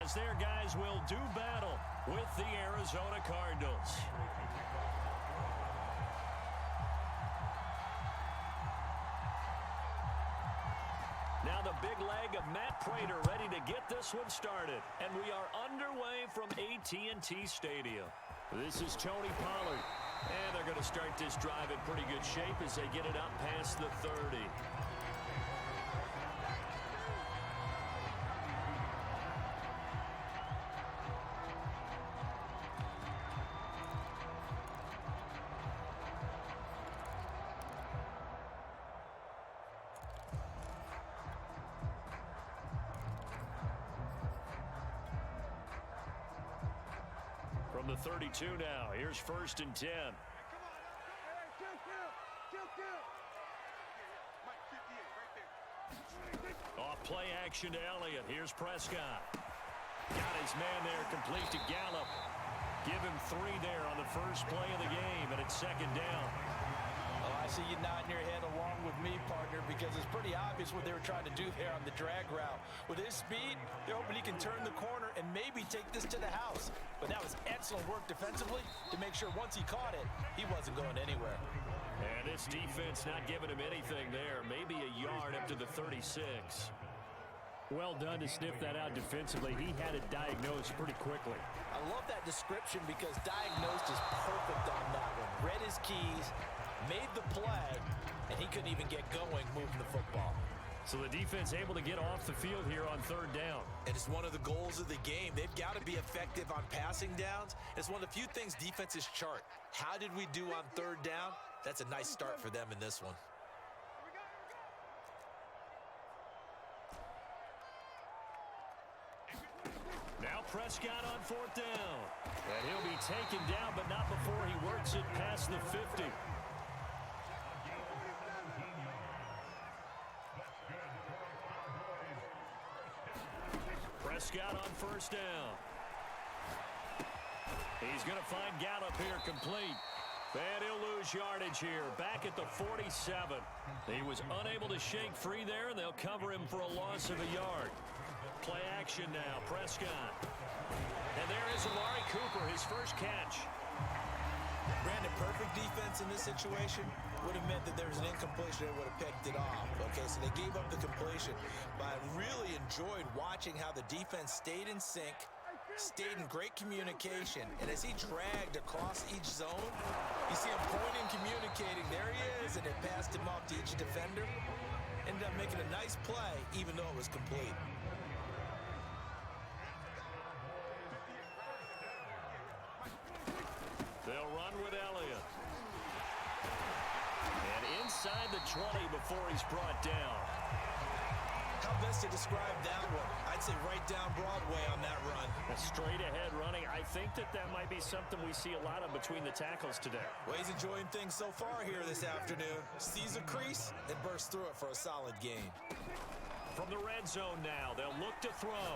as their guys will do battle with the Arizona Cardinals. Now the big leg of Matt Prater ready to get this one started. And we are underway from AT&T Stadium. This is Tony Pollard. And they're going to start this drive in pretty good shape as they get it up past the 30. From the 32 now, here's 1st and 10. Off play action to Elliott. Here's Prescott. Got his man there, complete to Gallup. Give him 3 there on the first play of the game, and it's 2nd down. Oh, I see you nodding your head along with me, partner, because it's pretty obvious what they were trying to do there on the drag route. With his speed, they're hoping he can turn the corner and maybe take this to the house. But that was excellent work defensively to make sure once he caught it, he wasn't going anywhere. And this defense not giving him anything there. Maybe a yard up to the 36. Well done to sniff that out defensively. He had it diagnosed pretty quickly. I love that description because diagnosed is perfect on that one. Read his keys, made the play, and he couldn't even get going moving the football. So the defense able to get off the field here on 3rd down. And it's one of the goals of the game. They've got to be effective on passing downs. It's one of the few things defenses chart. How did we do on 3rd down? That's a nice start for them in this one. Now Prescott on 4th down. And he'll be taken down, but not before he works it past the 50. Prescott on 1st down. He's going to find Gallup here complete. And he'll lose yardage here, back at the 47. He was unable to shake free there, and they'll cover him for a loss of a yard. Play action now, Prescott. And there is Amari Cooper, his first catch. Brandon, perfect defense in this situation would have meant that there was an incompletion. They would have picked it off. Okay, so they gave up the completion. But I really enjoyed watching how the defense stayed in sync, stayed in great communication. And as he dragged across each zone, you see him pointing, communicating. There he is, and it passed him off to each defender. Ended up making a nice play, even though it was complete. They'll run with Elliott. And inside the 20 before he's brought down. How best to describe that one? I'd say right down Broadway on that run. A straight ahead running. I think that might be something we see a lot of between the tackles today. Well, he's enjoying things so far here this afternoon. Sees a crease and bursts through it for a solid gain. From the red zone now, they'll look to throw.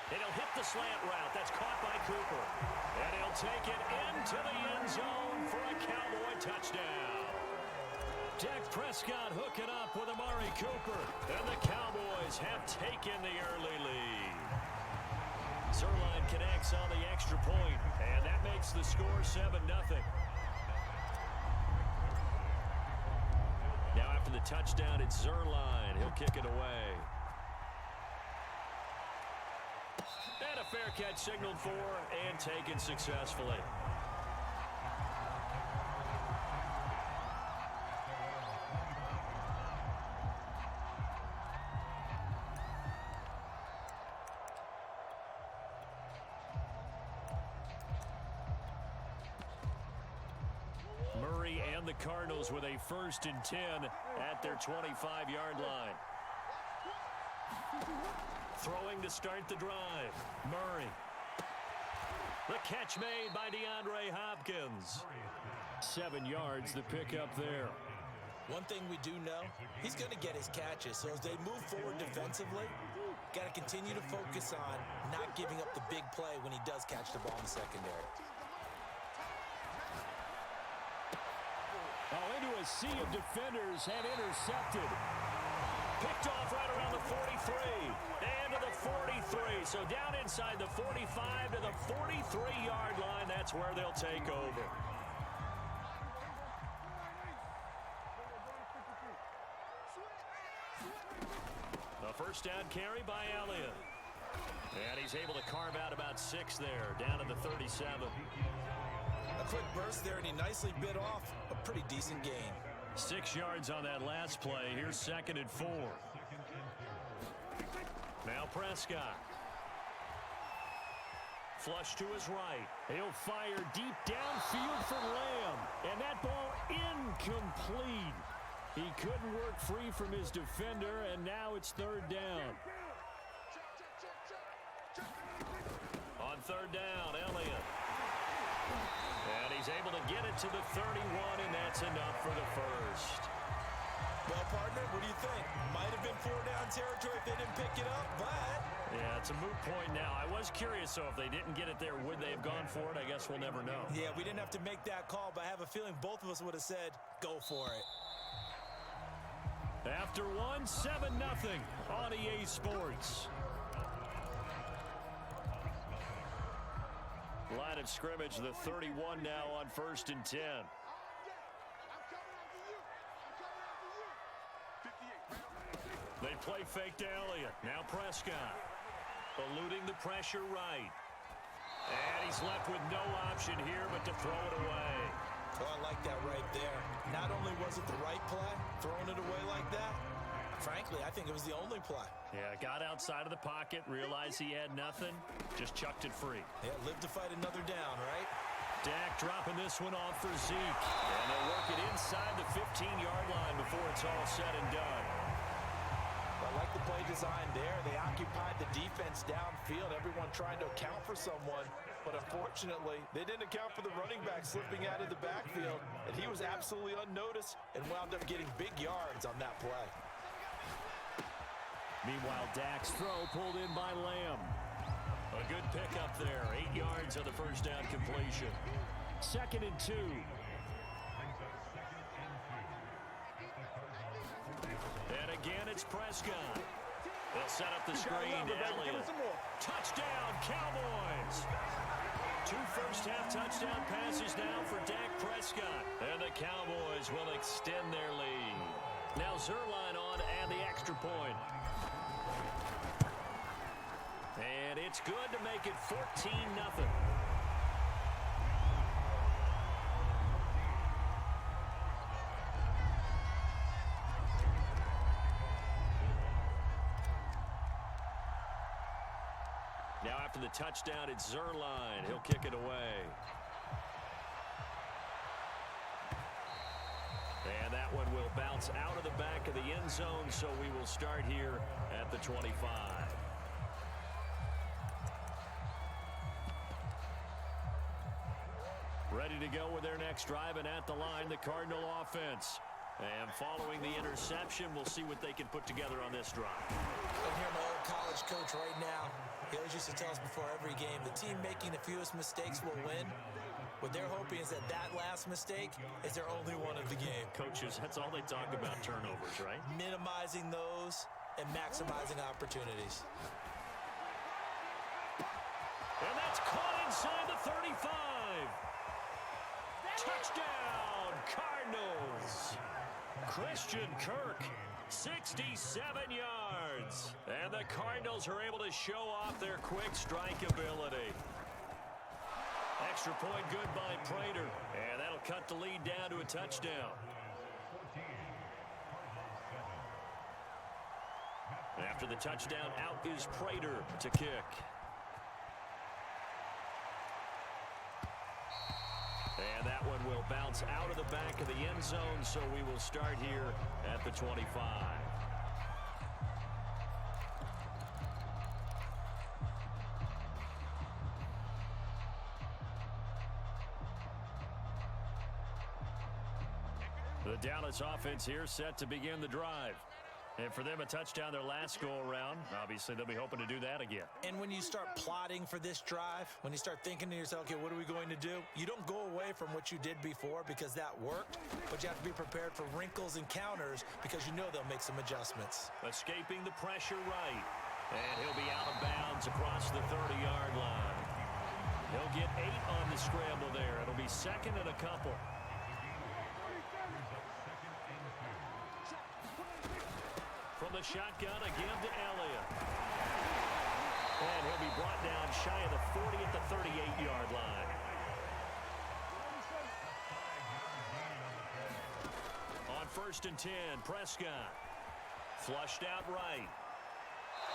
And he'll hit the slant route. That's caught by Cooper. And he'll take it into the end zone for a Cowboy touchdown. Dak Prescott hooking up with Amari Cooper. And the Cowboys have taken the early lead. Zerline connects on the extra point, and that makes the score 7-0. Now after the touchdown, it's Zerline. He'll kick it away. And a fair catch signaled for and taken successfully. Murray and the Cardinals with a 1st and 10 at their 25-yard line. Throwing to start the drive. Murray. The catch made by DeAndre Hopkins. 7 yards, the pickup there. One thing we do know, he's going to get his catches. So as they move forward defensively, got to continue to focus on not giving up the big play when he does catch the ball in the secondary. Oh, into a sea of defenders and intercepted. Picked off right around the 43. And to the 43. So down inside the 45 to the 43-yard line. That's where they'll take over. The first down carry by Elliott. And he's able to carve out about 6 there, down to the 37. A quick burst there, and he nicely bit off a pretty decent gain. 6 yards on that last play. Here's 2nd and 4. Now Prescott. Flush to his right. He'll fire deep downfield for Lamb. And that ball incomplete. He couldn't work free from his defender, and now it's 3rd down. On 3rd down, Elliott. And he's able to get it to the 31, and that's enough for the first. Well, partner, what do you think? Might have been 4-down territory if they didn't pick it up, but... Yeah, it's a moot point now. I was curious, so if they didn't get it there, would they have gone for it? I guess we'll never know. Yeah, we didn't have to make that call, but I have a feeling both of us would have said, go for it. After 1, 7-0 on EA Sports. Line of scrimmage, the 31 now on 1st and 10. They play fake to Elliott. Now Prescott. Eluding the pressure right. And he's left with no option here but to throw it away. Oh, I like that right there. Not only was it the right play, throwing it away like that, frankly, I think it was the only play. Yeah, got outside of the pocket, realized he had nothing, just chucked it free. Yeah, live to fight another down, right? Dak dropping this one off for Zeke. And they'll work it inside the 15-yard line before it's all said and done. I like the play design there. They occupied the defense downfield, everyone trying to account for someone. But unfortunately, they didn't account for the running back slipping out of the backfield. And he was absolutely unnoticed and wound up getting big yards on that play. Meanwhile, Dak's throw pulled in by Lamb. A good pickup there. 8 yards on the first down completion. 2nd and 2. And again, it's Prescott. They'll set up the screen to Elliott. Touchdown, Cowboys! 2 first-half touchdown passes now for Dak Prescott. And the Cowboys will extend their lead. Now Zerline on and the extra point. And it's good to make it 14-0. Now after the touchdown, it's Zerline. He'll kick it away. And that one will bounce out of the back of the end zone, so we will start here at the 25. Ready to go with their next drive, and at the line, the Cardinal offense. And following the interception, we'll see what they can put together on this drive. I'm here, my old college coach right now. He always used to tell us before every game, the team making the fewest mistakes will win. What they're hoping is that that last mistake is their only one of the game. Coaches, that's all they talk about, turnovers, right? Minimizing those and maximizing opportunities. And that's caught inside the 35. Touchdown, Cardinals. Christian Kirk, 67 yards. And the Cardinals are able to show off their quick strike ability. Extra point good by Prater. And that'll cut the lead down to a touchdown. After the touchdown, out is Prater to kick. And that one will bounce out of the back of the end zone, so we will start here at the 25. The Dallas offense here set to begin the drive. And for them, a touchdown their last go-around. Obviously, they'll be hoping to do that again. And when you start plotting for this drive, when you start thinking to yourself, okay, what are we going to do? You don't go away from what you did before because that worked, but you have to be prepared for wrinkles and counters because you know they'll make some adjustments. Escaping the pressure right. And he'll be out of bounds yards across the 30-yard line. He'll get 8 on the scramble there. It'll be second and a couple. From the shotgun again to Elliott. And he'll be brought down shy of the 40 at the 38-yard line. On 1st and 10, Prescott. Flushed out right.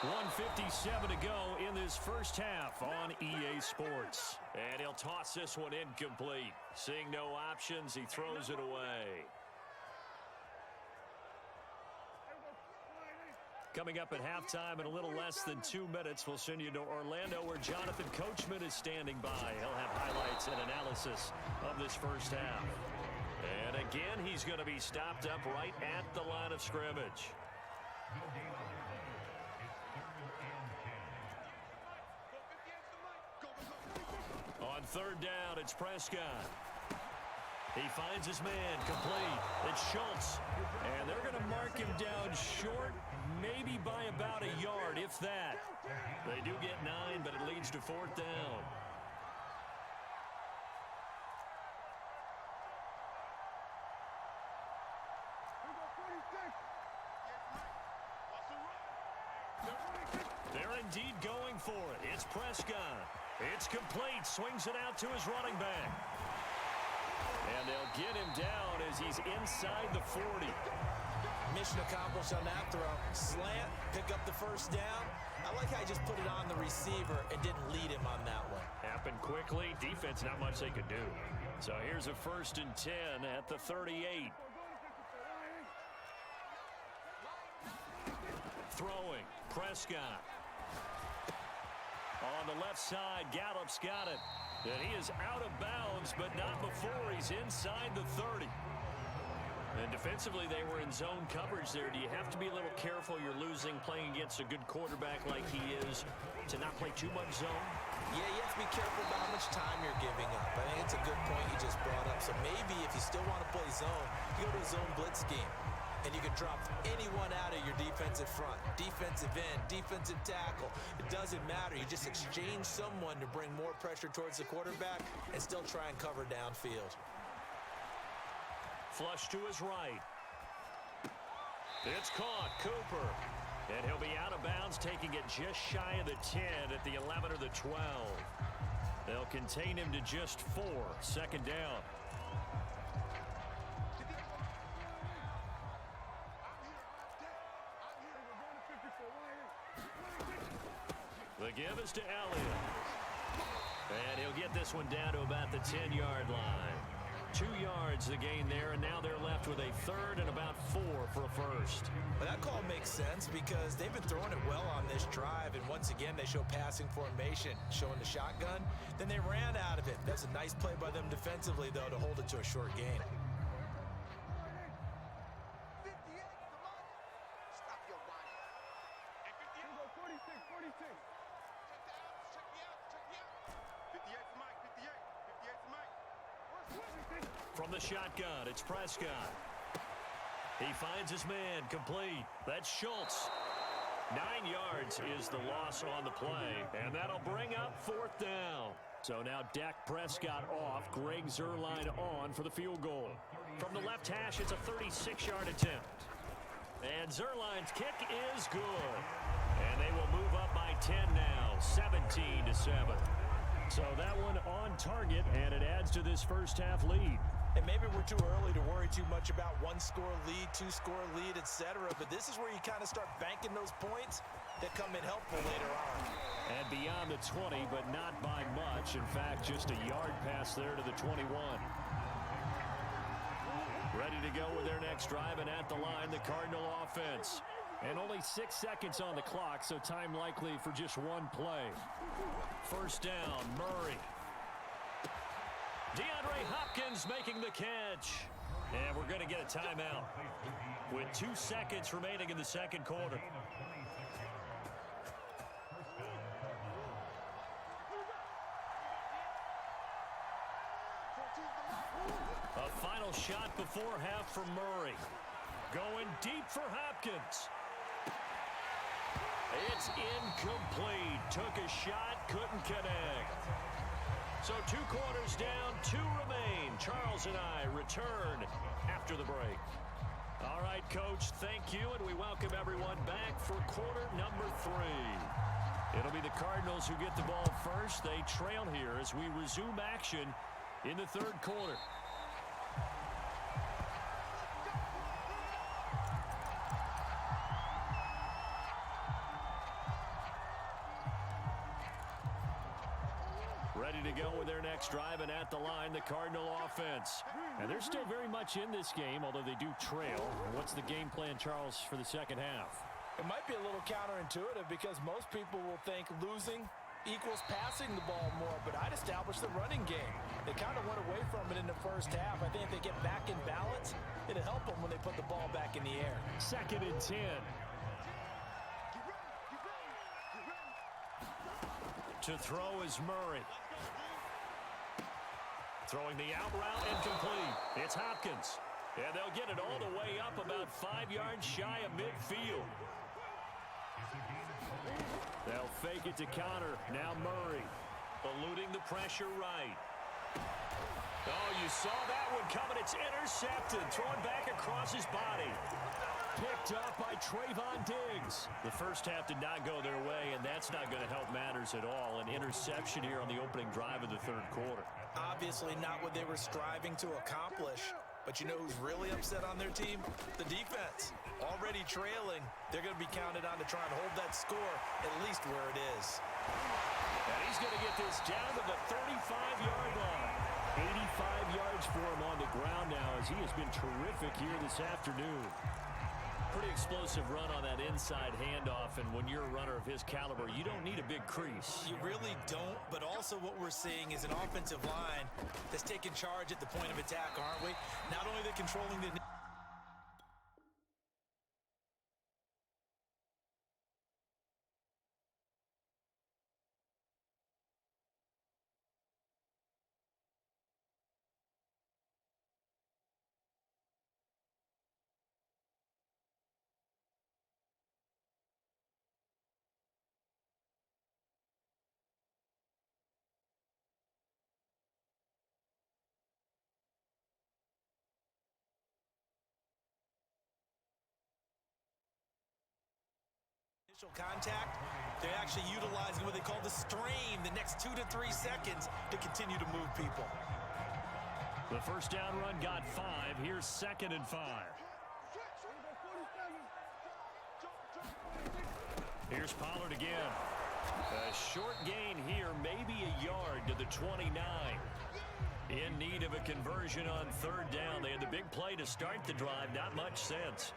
1:57 to go in this first half on EA Sports. And he'll toss this one incomplete. Seeing no options, he throws it away. Coming up at halftime in a little less than 2 minutes, we'll send you to Orlando where Jonathan Coachman is standing by. He'll have highlights and analysis of this first half. And again, he's going to be stopped up right at the line of scrimmage. On 3rd down, it's Prescott. He finds his man complete. It's Schultz. And they're going to mark him down short, maybe by about a yard, if that. They do get 9, but it leads to 4th down. They're indeed going for it. It's Prescott. It's complete. Swings it out to his running back. And they'll get him down as he's inside the 40. Mission accomplished on that throw. Slant, pick up the first down. I like how he just put it on the receiver and didn't lead him on that one. Happened quickly. Defense, not much they could do. So here's a 1st and 10 at the 38. Throwing. Prescott. On the left side, Gallup's got it. And he is out of bounds, but not before he's inside the 30. And defensively, they were in zone coverage there. Do you have to be a little careful? You're losing, playing against a good quarterback like he is, to not play too much zone? Yeah, you have to be careful about how much time you're giving up. I think it's a good point you just brought up. So maybe if you still want to play zone, you go to a zone blitz scheme. And you can drop anyone out of your defensive front, defensive end, defensive tackle. It doesn't matter. You just exchange someone to bring more pressure towards the quarterback and still try and cover downfield. Flush to his right. It's caught. Cooper. And he'll be out of bounds, taking it just shy of the 10 at the 11 or the 12. They'll contain him to just 4. 2nd down. The give is to Elliott. And he'll get this one down to about the 10-yard line. 2 yards the gain there, and now they're left with a 3rd and about 4 for a first. But that call makes sense because they've been throwing it well on this drive, and once again they show passing formation, showing the shotgun. Then they ran out of it. That's a nice play by them defensively, though, to hold it to a short gain. From the shotgun, it's Prescott. He finds his man complete. That's Schultz. 9 yards is the loss on the play, and that'll bring up 4th down. So now Dak Prescott off, Greg Zuerlein on for the field goal. From the left hash, it's a 36-yard attempt. And Zuerlein's kick is good. And they will move up by 10 now, 17-7. So that one on target, and it adds to this first half lead. And maybe we're too early to worry too much about 1-score lead, 2-score lead, etc. But this is where you kind of start banking those points that come in helpful later on. And beyond the 20, but not by much. In fact, just a yard pass there to the 21. Ready to go with their next drive, and at the line, the Cardinal offense. And only 6 seconds on the clock, so time likely for just one play. 1st down, Murray. DeAndre Hopkins making the catch. And we're going to get a timeout with 2 seconds remaining in the 2nd quarter. A final shot before half for Murray. Going deep for Hopkins. It's incomplete. took a shot, couldn't connect. So 2 quarters down, 2 remain. Charles and I return after the break. All right, Coach, thank you, and we welcome everyone back for quarter number 3. It'll be the Cardinals who get the ball first. They trail here as we resume action in the 3rd quarter. Ready to go with their next drive, and at the line, the Cardinal offense. And they're still very much in this game, although they do trail. What's the game plan, Charles, for the second half? It might be a little counterintuitive because most people will think losing equals passing the ball more, but I'd establish the running game. They kind of went away from it in the first half. I think if they get back in balance, it'll help them when they put the ball back in the air. 2nd and 10. To throw is Murray. Throwing the out route incomplete. It's Hopkins. And they'll get it all the way up about 5 yards shy of midfield. They'll fake it to counter. Now Murray. Eluding the pressure right. Oh, you saw that one coming. It's intercepted. Thrown back across his body. Picked up by Trevon Diggs. The first half did not go their way, and that's not going to help matters at all. An interception here on the opening drive of the 3rd quarter. Obviously not what they were striving to accomplish. But you know who's really upset on their team? The defense. Already trailing, they're going to be counted on to try and hold that score at least where it is. And he's going to get this down to the 35-yard line. 85 yards for him on the ground now as he has been terrific here this afternoon. Pretty explosive run on that inside handoff, and when you're a runner of his caliber, you don't need a big crease. You really don't, but also what we're seeing is an offensive line that's taking charge at the point of attack, aren't we? Not only they're controlling the... contact, they're actually utilizing what they call the strain, the next 2 to 3 seconds to continue to move people. The first down run got 5. Here's 2nd and 5. Here's Pollard again. A short gain here, maybe a yard to the 29. In need of a conversion on 3rd down. They had the big play to start the drive. Not much sense.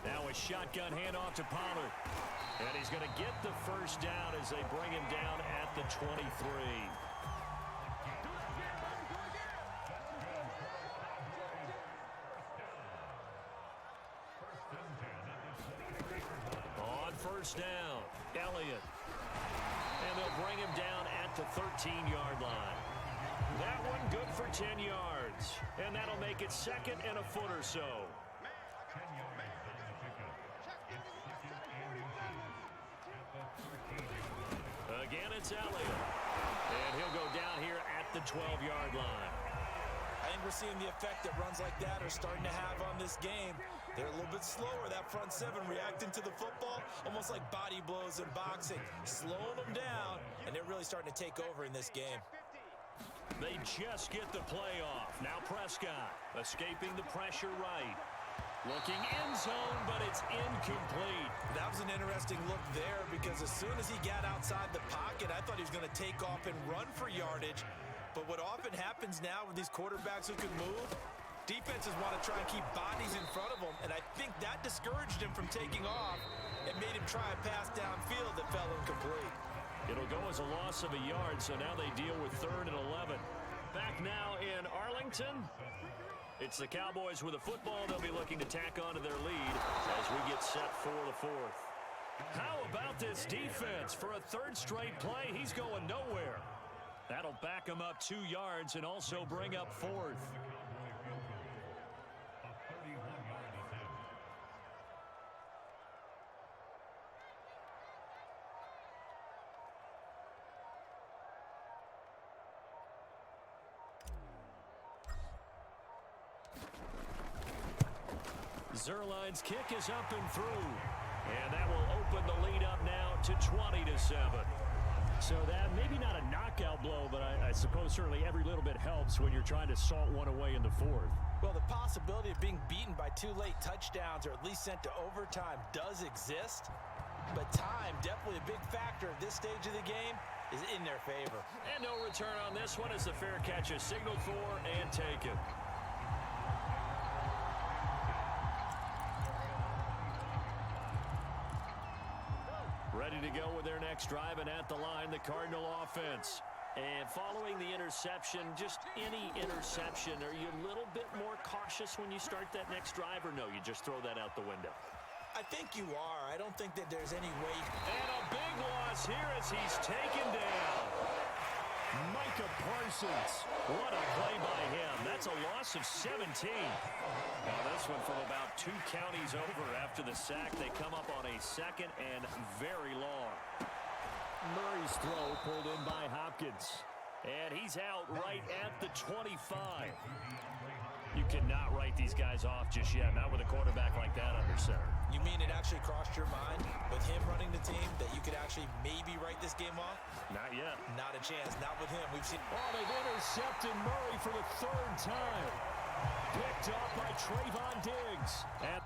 Now a shotgun handoff to Pollard. And he's going to get the first down as they bring him down at the 23. On 1st down, Elliott. And they'll bring him down at the 13-yard line. That one good for 10 yards. And that'll make it 2nd and a foot or so. Again, it's Elliott. And he'll go down here at the 12-yard line. I think we're seeing the effect that runs like that are starting to have on this game. They're a little bit slower, that front 7 reacting to the football, almost like body blows in boxing, slowing them down, and they're really starting to take over in this game. They just get the play off. Now Prescott escaping the pressure right. Looking end zone, but it's incomplete. That was an interesting look there because as soon as he got outside the pocket, I thought he was going to take off and run for yardage. But what often happens now with these quarterbacks who can move, defenses want to try and keep bodies in front of them, and I think that discouraged him from taking off and made him try a pass downfield that fell incomplete. It'll go as a loss of a yard, so now they deal with 3rd and 11. Back now in Arlington. It's the Cowboys with a football. They'll be looking to tack onto their lead as we get set for the 4th. How about this defense? For a 3rd straight play, he's going nowhere. That'll back him up 2 yards and also bring up 4th. Zerline's kick is up and through. And that will open the lead up now to 20-7. So that maybe not a knockout blow, but I suppose certainly every little bit helps when you're trying to salt one away in the fourth. Well, the possibility of being beaten by 2 late touchdowns or at least sent to overtime does exist. But time, definitely a big factor at this stage of the game, is in their favor. And no return on this one as the fair catch is signaled for and taken. Ready to go with their next drive, and at the line, the Cardinal offense. And following the interception, just any interception, are you a little bit more cautious when you start that next drive, or no, you just throw that out the window? I think you are. I don't think that there's any way. And a big loss here as he's taken down. Micah Parsons. What a play by him. That's a loss of 17. Now this one from about 2 counties over after the sack. They come up on a second and very long. Murray's throw pulled in by Hopkins. And he's out right at the 25. You cannot write these guys off just yet, not with a quarterback like that under center. You mean it actually crossed your mind with him running the team that you could actually maybe write this game off? Not yet. Not a chance. Not with him. We've seen. Oh, they've intercepted Murray for the 3rd time. Picked up by Trevon Diggs. And